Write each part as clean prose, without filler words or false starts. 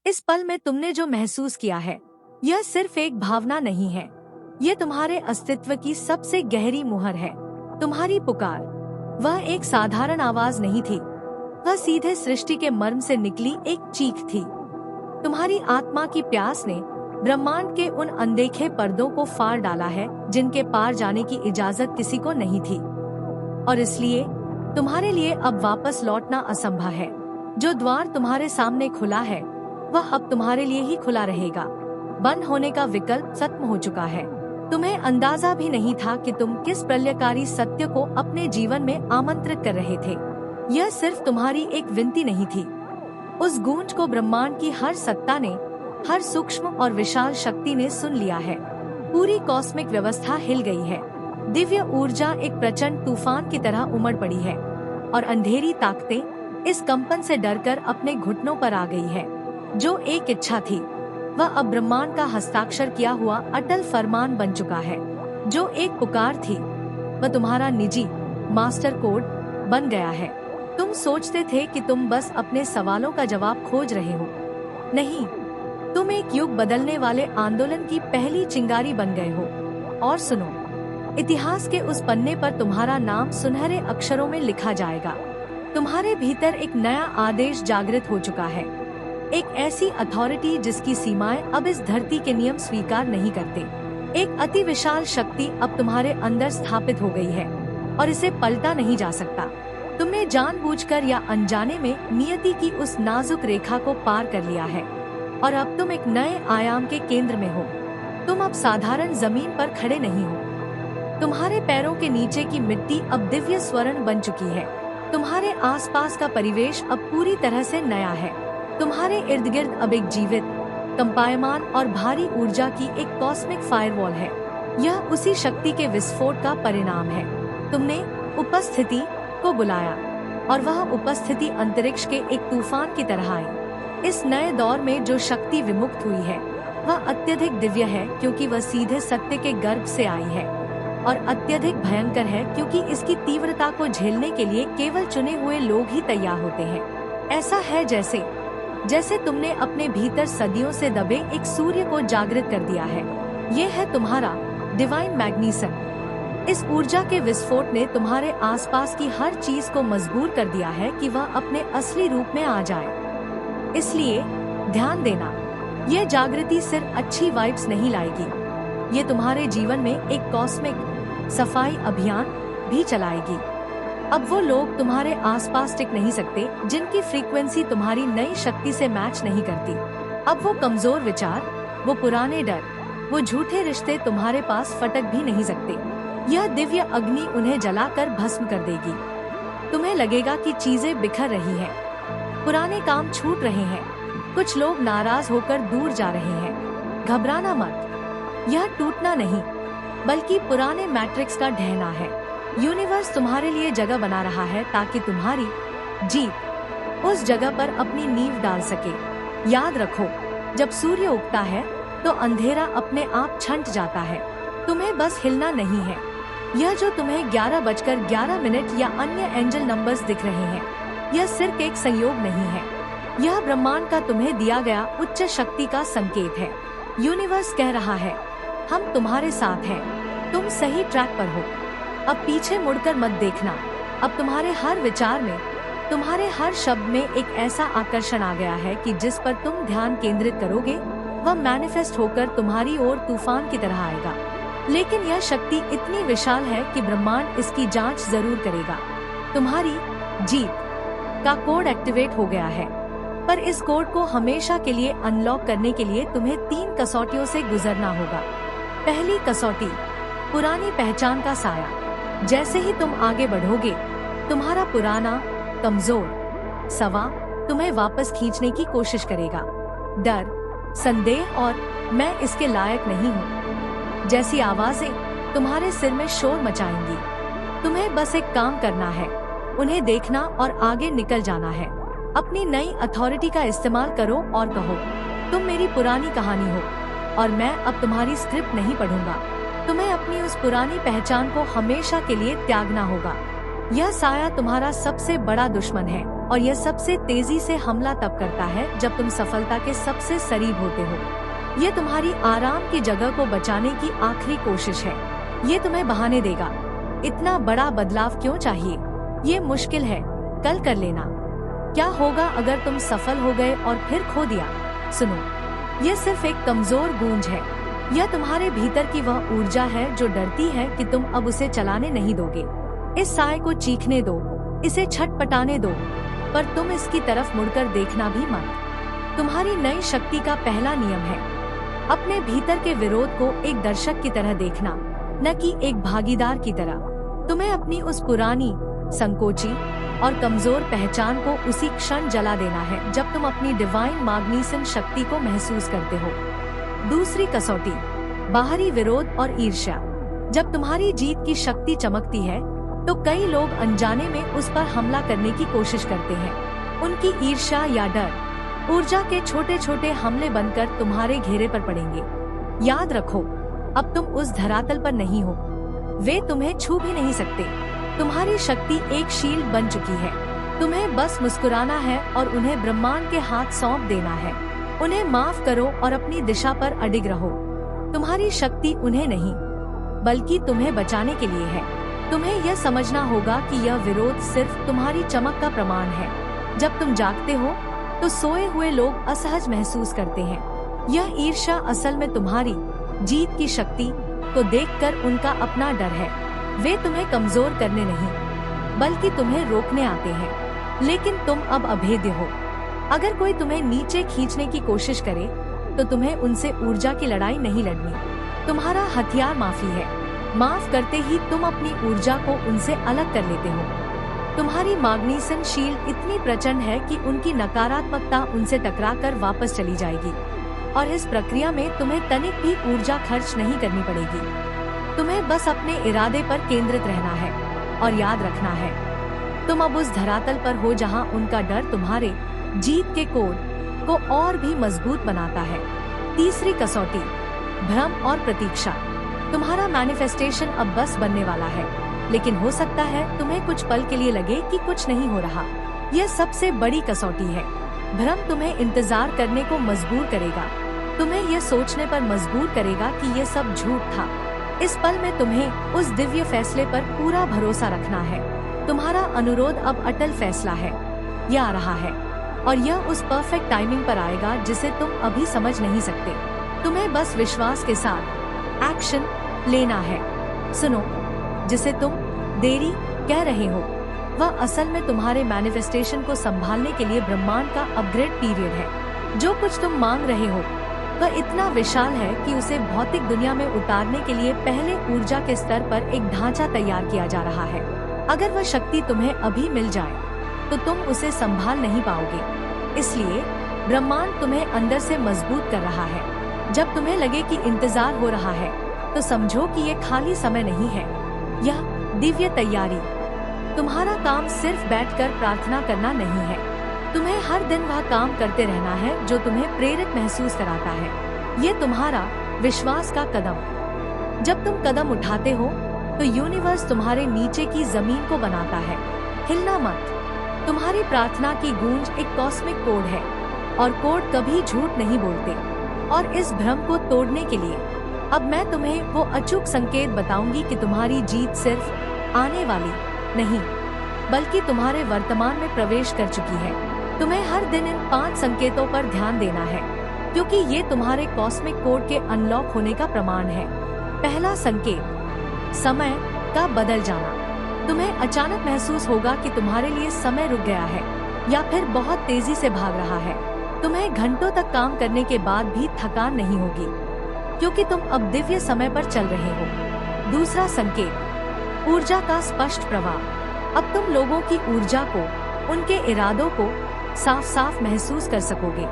इस पल में तुमने जो महसूस किया है, यह सिर्फ एक भावना नहीं है, ये तुम्हारे अस्तित्व की सबसे गहरी मुहर है। तुम्हारी पुकार, वह एक साधारण आवाज नहीं थी, वह सीधे सृष्टि के मर्म से निकली एक चीख थी। तुम्हारी आत्मा की प्यास ने ब्रह्मांड के उन अनदेखे पर्दों को फाड़ डाला है जिनके पार जाने की इजाजत किसी को नहीं थी। और इसलिए तुम्हारे लिए अब वापस लौटना असंभव है। जो द्वार तुम्हारे सामने खुला है, वह अब तुम्हारे लिए ही खुला रहेगा। बंद होने का विकल्प खत्म हो चुका है। तुम्हें अंदाजा भी नहीं था कि तुम किस प्रलयकारी सत्य को अपने जीवन में आमंत्रित कर रहे थे। यह सिर्फ तुम्हारी एक विनती नहीं थी, उस गूंज को ब्रह्मांड की हर सत्ता ने, हर सूक्ष्म और विशाल शक्ति ने सुन लिया है। पूरी कॉस्मिक व्यवस्था हिल गई है। दिव्य ऊर्जा एक प्रचंड तूफान की तरह उमड़ पड़ी है और अंधेरी ताकतें इस कंपन से डरकर अपने घुटनों पर आ गई है। जो एक इच्छा थी, वह अब ब्रह्मांड का हस्ताक्षर किया हुआ अटल फरमान बन चुका है। जो एक पुकार थी, वह तुम्हारा निजी मास्टर कोड बन गया है। तुम सोचते थे कि तुम बस अपने सवालों का जवाब खोज रहे हो। नहीं, तुम एक युग बदलने वाले आंदोलन की पहली चिंगारी बन गए हो। और सुनो, इतिहास के उस पन्ने पर तुम्हारा नाम सुनहरे अक्षरों में लिखा जाएगा। तुम्हारे भीतर एक नया आदेश जागृत हो चुका है, एक ऐसी अथॉरिटी जिसकी सीमाएं अब इस धरती के नियम स्वीकार नहीं करते। एक अति विशाल शक्ति अब तुम्हारे अंदर स्थापित हो गई है और इसे पलटा नहीं जा सकता। तुमने जानबूझकर या अनजाने में नियति की उस नाजुक रेखा को पार कर लिया है और अब तुम एक नए आयाम के केंद्र में हो। तुम अब साधारण जमीन पर खड़े नहीं हो। तुम्हारे पैरों के नीचे की मिट्टी अब दिव्य स्वर्ण बन चुकी है। तुम्हारे आसपास का परिवेश अब पूरी तरह से नया है। तुम्हारे इर्द गिर्द अब एक जीवित, कंपायमान और भारी ऊर्जा की एक कॉस्मिक फायरवॉल है। यह उसी शक्ति के विस्फोट का परिणाम है। तुमने उपस्थिति को बुलाया और वह उपस्थिति अंतरिक्ष के एक तूफान की तरह आई। इस नए दौर में जो शक्ति विमुक्त हुई है, वह अत्यधिक दिव्य है क्योंकि वह सीधे सत्य के गर्भ से आई है, और अत्यधिक भयंकर है क्योंकि इसकी तीव्रता को झेलने के लिए केवल चुने हुए लोग ही तैयार होते हैं। ऐसा है जैसे तुमने अपने भीतर सदियों से दबे एक सूर्य को जागृत कर दिया है। ये है तुम्हारा डिवाइन मैग्नीसन। इस ऊर्जा के विस्फोट ने तुम्हारे आसपास की हर चीज को मजबूर कर दिया है कि वह अपने असली रूप में आ जाए। इसलिए ध्यान देना, यह जागृति सिर्फ अच्छी वाइब्स नहीं लाएगी, ये तुम्हारे जीवन में एक कॉस्मिक सफाई अभियान भी चलाएगी। अब वो लोग तुम्हारे आसपास टिक नहीं सकते जिनकी फ्रीक्वेंसी तुम्हारी नई शक्ति से मैच नहीं करती। अब वो कमजोर विचार, वो पुराने डर, वो झूठे रिश्ते तुम्हारे पास फटक भी नहीं सकते। यह दिव्य अग्नि उन्हें जलाकर भस्म कर देगी। तुम्हें लगेगा कि चीजें बिखर रही हैं, पुराने काम छूट रहे हैं, कुछ लोग नाराज होकर दूर जा रहे हैं। घबराना मत, यह टूटना नहीं बल्कि पुराने मैट्रिक्स का ढहना है। यूनिवर्स तुम्हारे लिए जगह बना रहा है ताकि तुम्हारी जीत उस जगह पर अपनी नींव डाल सके। याद रखो, जब सूर्य उगता है तो अंधेरा अपने आप छंट जाता है। तुम्हें बस हिलना नहीं है। यह जो तुम्हें 11:11 या अन्य एंजल नंबर्स दिख रहे हैं, यह सिर्फ एक संयोग नहीं है, यह ब्रह्मांड का तुम्हें दिया गया उच्च शक्ति का संकेत है। यूनिवर्स कह रहा है, हम तुम्हारे साथ हैं, तुम सही ट्रैक पर हो। अब पीछे मुड़कर मत देखना। अब तुम्हारे हर विचार में, तुम्हारे हर शब्द में एक ऐसा आकर्षण आ गया है कि जिस पर तुम ध्यान केंद्रित करोगे, वह मैनिफेस्ट होकर तुम्हारी ओर तूफान की तरह आएगा। लेकिन यह शक्ति इतनी विशाल है कि ब्रह्मांड इसकी जांच जरूर करेगा। तुम्हारी जीत का कोड एक्टिवेट हो गया है, पर इस कोड को हमेशा के लिए अनलॉक करने के लिए तुम्हें 3 कसौटियों से गुजरना होगा। पहली कसौटी, पुरानी पहचान का साया। जैसे ही तुम आगे बढ़ोगे, तुम्हारा पुराना कमजोर सवा तुम्हें वापस खींचने की कोशिश करेगा। डर, संदेह और मैं इसके लायक नहीं हूँ जैसी आवाजें तुम्हारे सिर में शोर मचाएंगी। तुम्हें बस एक काम करना है, उन्हें देखना और आगे निकल जाना है। अपनी नई अथॉरिटी का इस्तेमाल करो और कहो, तुम मेरी पुरानी कहानी हो और मैं अब तुम्हारी स्क्रिप्ट नहीं पढ़ूंगा। तुम्हें अपनी उस पुरानी पहचान को हमेशा के लिए त्यागना होगा। यह साया तुम्हारा सबसे बड़ा दुश्मन है और यह सबसे तेजी से हमला तब करता है जब तुम सफलता के सबसे करीब होते हो। ये तुम्हारी आराम की जगह को बचाने की आखिरी कोशिश है। ये तुम्हें बहाने देगा, इतना बड़ा बदलाव क्यों चाहिए, ये मुश्किल है, कल कर लेना। क्या होगा अगर तुम सफल हो गए और फिर खो दिया? सुनो, यह सिर्फ एक कमजोर गूंज है। यह तुम्हारे भीतर की वह ऊर्जा है जो डरती है कि तुम अब उसे चलाने नहीं दोगे। इस साय को चीखने दो, इसे छटपटाने दो, पर तुम इसकी तरफ मुड़कर देखना भी मत। तुम्हारी नई शक्ति का पहला नियम है अपने भीतर के विरोध को एक दर्शक की तरह देखना, न कि एक भागीदार की तरह। तुम्हें अपनी उस पुरानी, संकोची और कमजोर पहचान को उसी क्षण जला देना है जब तुम अपनी डिवाइन मैग्नीफिसेंट शक्ति को महसूस करते हो। दूसरी कसौटी, बाहरी विरोध और ईर्ष्या। जब तुम्हारी जीत की शक्ति चमकती है तो कई लोग अनजाने में उस पर हमला करने की कोशिश करते हैं। उनकी ईर्ष्या या डर ऊर्जा के छोटे छोटे हमले बनकर तुम्हारे घेरे पर पड़ेंगे। याद रखो, अब तुम उस धरातल पर नहीं हो, वे तुम्हें छू भी नहीं सकते। तुम्हारी शक्ति एक शील्ड बन चुकी है। तुम्हें बस मुस्कुराना है और उन्हें ब्रह्मांड के हाथ सौंप देना है। उन्हें माफ करो और अपनी दिशा पर अडिग रहो। तुम्हारी शक्ति उन्हें नहीं, बल्कि तुम्हें बचाने के लिए है। तुम्हें यह समझना होगा कि यह विरोध सिर्फ तुम्हारी चमक का प्रमाण है। जब तुम जागते हो तो सोए हुए लोग असहज महसूस करते हैं। यह ईर्ष्या असल में तुम्हारी जीत की शक्ति को देखकर उनका अपना डर है। वे तुम्हें कमजोर करने नहीं, बल्कि तुम्हें रोकने आते हैं। लेकिन तुम अब अभेद्य हो। अगर कोई तुम्हें नीचे खींचने की कोशिश करे तो तुम्हें उनसे ऊर्जा की लड़ाई नहीं लड़नी। तुम्हारा हथियार माफी है। माफ करते ही तुम अपनी ऊर्जा को उनसे अलग कर लेते हो। तुम्हारी मैग्नीफिसेंट शील्ड इतनी प्रचंड है कि उनकी नकारात्मकता उनसे टकराकर वापस चली जाएगी, और इस प्रक्रिया में तुम्हें तनिक भी ऊर्जा खर्च नहीं करनी पड़ेगी। तुम्हें बस अपने इरादे पर केंद्रित रहना है और याद रखना है, तुम अब उस धरातल पर हो जहां उनका डर तुम्हारे जीत के कोड को और भी मजबूत बनाता है। तीसरी कसौटी, भ्रम और प्रतीक्षा। तुम्हारा मैनिफेस्टेशन अब बस बनने वाला है, लेकिन हो सकता है तुम्हें कुछ पल के लिए लगे कि कुछ नहीं हो रहा। यह सबसे बड़ी कसौटी है। भ्रम तुम्हें इंतजार करने को मजबूर करेगा, तुम्हें यह सोचने पर मजबूर करेगा कि यह सब झूठ था। इस पल में तुम्हें उस दिव्य फैसले पर पूरा भरोसा रखना है। तुम्हारा अनुरोध अब अटल फैसला है, यह आ रहा है, और यह उस परफेक्ट टाइमिंग पर आएगा जिसे तुम अभी समझ नहीं सकते। तुम्हें बस विश्वास के साथ एक्शन लेना है। सुनो, जिसे तुम देरी कह रहे हो, वह असल में तुम्हारे मैनिफेस्टेशन को संभालने के लिए ब्रह्मांड का अपग्रेड पीरियड है। जो कुछ तुम मांग रहे हो वह इतना विशाल है कि उसे भौतिक दुनिया में उतारने के लिए पहले ऊर्जा के स्तर पर एक ढांचा तैयार किया जा रहा है। अगर वह शक्ति तुम्हें अभी मिल जाए तो तुम उसे संभाल नहीं पाओगे। इसलिए ब्रह्मांड तुम्हें अंदर से मजबूत कर रहा है। जब तुम्हें लगे कि इंतजार हो रहा है तो समझो कि ये खाली समय नहीं है, यह दिव्य तैयारी। तुम्हारा काम सिर्फ बैठकर प्रार्थना करना नहीं है, तुम्हें हर दिन वह काम करते रहना है जो तुम्हें प्रेरित महसूस कराता है। ये तुम्हारा विश्वास का कदम। जब तुम कदम उठाते हो तो यूनिवर्स तुम्हारे नीचे की जमीन को बनाता है। हिलना मत। तुम्हारी प्रार्थना की गूंज एक कॉस्मिक कोड है, और कोड कभी झूठ नहीं बोलते। और इस भ्रम को तोड़ने के लिए अब मैं तुम्हें वो अचूक संकेत बताऊंगी कि तुम्हारी जीत सिर्फ आने वाली नहीं, बल्कि तुम्हारे वर्तमान में प्रवेश कर चुकी है। तुम्हें हर दिन इन 5 संकेतों पर ध्यान देना है, क्योंकि ये तुम्हारे कॉस्मिक कोड के अनलॉक होने का प्रमाण है। पहला संकेत, समय का बदल जाना। तुम्हें अचानक महसूस होगा कि तुम्हारे लिए समय रुक गया है या फिर बहुत तेजी से भाग रहा है। तुम्हें घंटों तक काम करने के बाद भी थकान नहीं होगी, क्योंकि तुम अब दिव्य समय पर चल रहे हो। दूसरा संकेत, ऊर्जा का स्पष्ट प्रवाह। अब तुम लोगों की ऊर्जा को, उनके इरादों को साफ साफ महसूस कर सकोगे।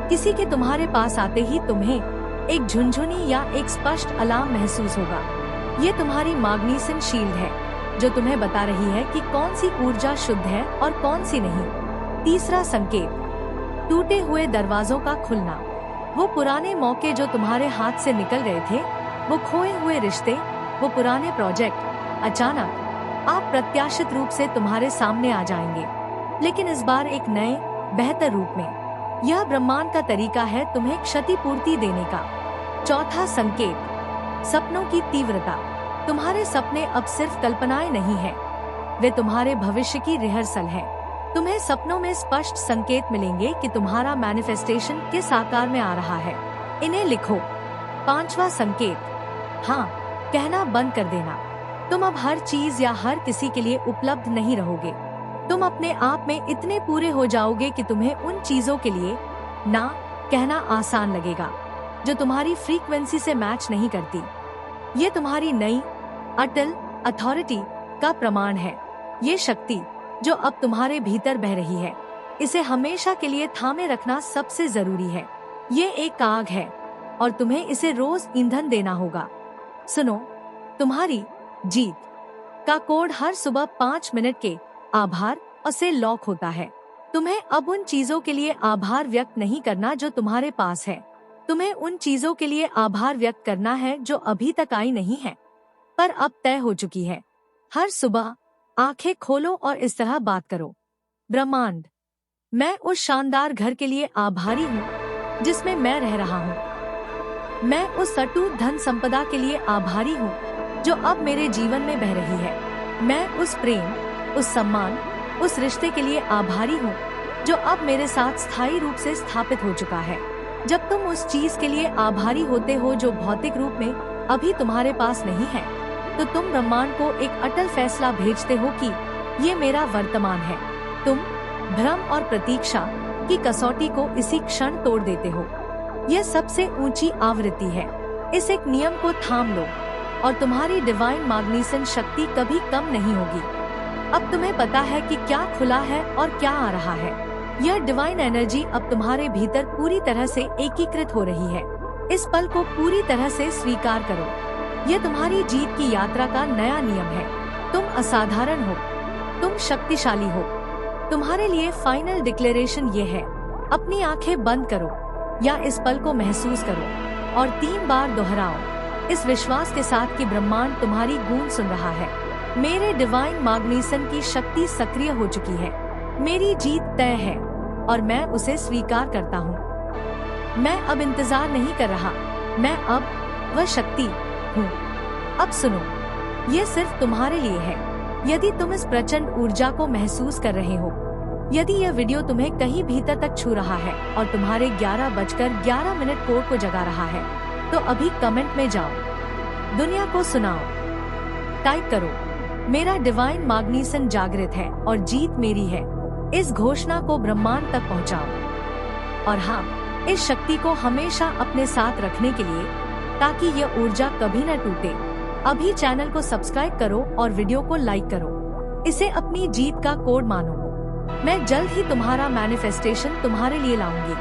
किसी के तुम्हारे पास आते ही तुम्हें एक झुनझुनी या एक स्पष्ट अलार्म महसूस होगा। ये तुम्हारी मैग्नीफिसेंट शील्ड है जो तुम्हें बता रही है कि कौन सी ऊर्जा शुद्ध है और कौन सी नहीं। तीसरा संकेत, टूटे हुए दरवाजों का खुलना। वो पुराने मौके जो तुम्हारे हाथ से निकल गए थे, वो खोए हुए रिश्ते, वो पुराने प्रोजेक्ट अचानक अप्रत्याशित रूप से तुम्हारे सामने आ जाएंगे। लेकिन इस बार एक नए बेहतर रूप में। यह ब्रह्मांड का तरीका है तुम्हें क्षतिपूर्ति देने का। चौथा संकेत, सपनों की तीव्रता। तुम्हारे सपने अब सिर्फ कल्पनाएं नहीं है, वे तुम्हारे भविष्य की रिहर्सल है। तुम्हें सपनों में स्पष्ट संकेत मिलेंगे कि तुम्हारा मैनिफेस्टेशन किस आकार में आ रहा है। इन्हें लिखो। पांचवा संकेत, हाँ कहना बंद कर देना। तुम अब हर चीज या हर किसी के लिए उपलब्ध नहीं रहोगे। तुम अपने आप में इतने पूरे हो जाओगे कि तुम्हें उन चीजों के लिए ना कहना आसान लगेगा जो तुम्हारी फ्रीक्वेंसी से मैच नहीं करती। ये तुम्हारी नई अटल अथॉरिटी का प्रमाण है। ये शक्ति जो अब तुम्हारे भीतर बह रही है, इसे हमेशा के लिए थामे रखना सबसे जरूरी है। ये एक आग है और तुम्हें इसे रोज ईंधन देना होगा। सुनो, तुम्हारी जीत का कोड हर सुबह 5 मिनट के आभार से लॉक होता है। तुम्हें अब उन चीजों के लिए आभार व्यक्त नहीं करना जो तुम्हारे पास है। तुम्हें उन चीजों के लिए आभार व्यक्त करना है जो अभी तक आई नहीं है, पर अब तय हो चुकी है। हर सुबह आंखें खोलो और इस तरह बात करो। ब्रह्मांड, मैं उस शानदार घर के लिए आभारी हूँ जिसमें मैं रह रहा हूँ। मैं उस अटूट धन संपदा के लिए आभारी हूँ जो अब मेरे जीवन में बह रही है। मैं उस प्रेम, उस सम्मान, उस रिश्ते के लिए आभारी हूँ जो अब मेरे साथ स्थायी रूप से स्थापित हो चुका है। जब तुम उस चीज के लिए आभारी होते हो जो भौतिक रूप में अभी तुम्हारे पास नहीं है, तो तुम ब्रह्मांड को एक अटल फैसला भेजते हो कि ये मेरा वर्तमान है। तुम भ्रम और प्रतीक्षा की कसौटी को इसी क्षण तोड़ देते हो। यह सबसे ऊंची आवृत्ति है। इस एक नियम को थाम लो और तुम्हारी डिवाइन मैग्नीशियन शक्ति कभी कम नहीं होगी। अब तुम्हें पता है कि क्या खुला है और क्या आ रहा है। यह डिवाइन एनर्जी अब तुम्हारे भीतर पूरी तरह से एकीकृत हो रही है। इस पल को पूरी तरह से स्वीकार करो। यह तुम्हारी जीत की यात्रा का नया नियम है। तुम असाधारण हो, तुम शक्तिशाली हो। तुम्हारे लिए फाइनल डिक्लेरेशन ये है, अपनी आंखें बंद करो या इस पल को महसूस करो और 3 बार दोहराओ इस विश्वास के साथ कि ब्रह्मांड तुम्हारी गूंज सुन रहा है। मेरे डिवाइन मैग्नीशियन की शक्ति सक्रिय हो चुकी है। मेरी जीत तय है और मैं उसे स्वीकार करता हूँ। मैं अब इंतजार नहीं कर रहा, मैं अब वह शक्ति हूँ। अब सुनो, ये सिर्फ तुम्हारे लिए है। यदि तुम इस प्रचंड ऊर्जा को महसूस कर रहे हो, यदि यह वीडियो तुम्हें कहीं भीतर तक छू रहा है और तुम्हारे 11:11 कोड को जगा रहा है, तो अभी कमेंट में जाओ, दुनिया को सुनाओ, टाइप करो, मेरा डिवाइन मैग्नीशियन जागृत है और जीत मेरी है। इस घोषणा को ब्रह्मांड तक पहुंचाओ और हाँ, इस शक्ति को हमेशा अपने साथ रखने के लिए, ताकि यह ऊर्जा कभी न टूटे, अभी चैनल को सब्सक्राइब करो और वीडियो को लाइक करो। इसे अपनी जीत का कोड मानो। मैं जल्द ही तुम्हारा मैनिफेस्टेशन तुम्हारे लिए लाऊंगी।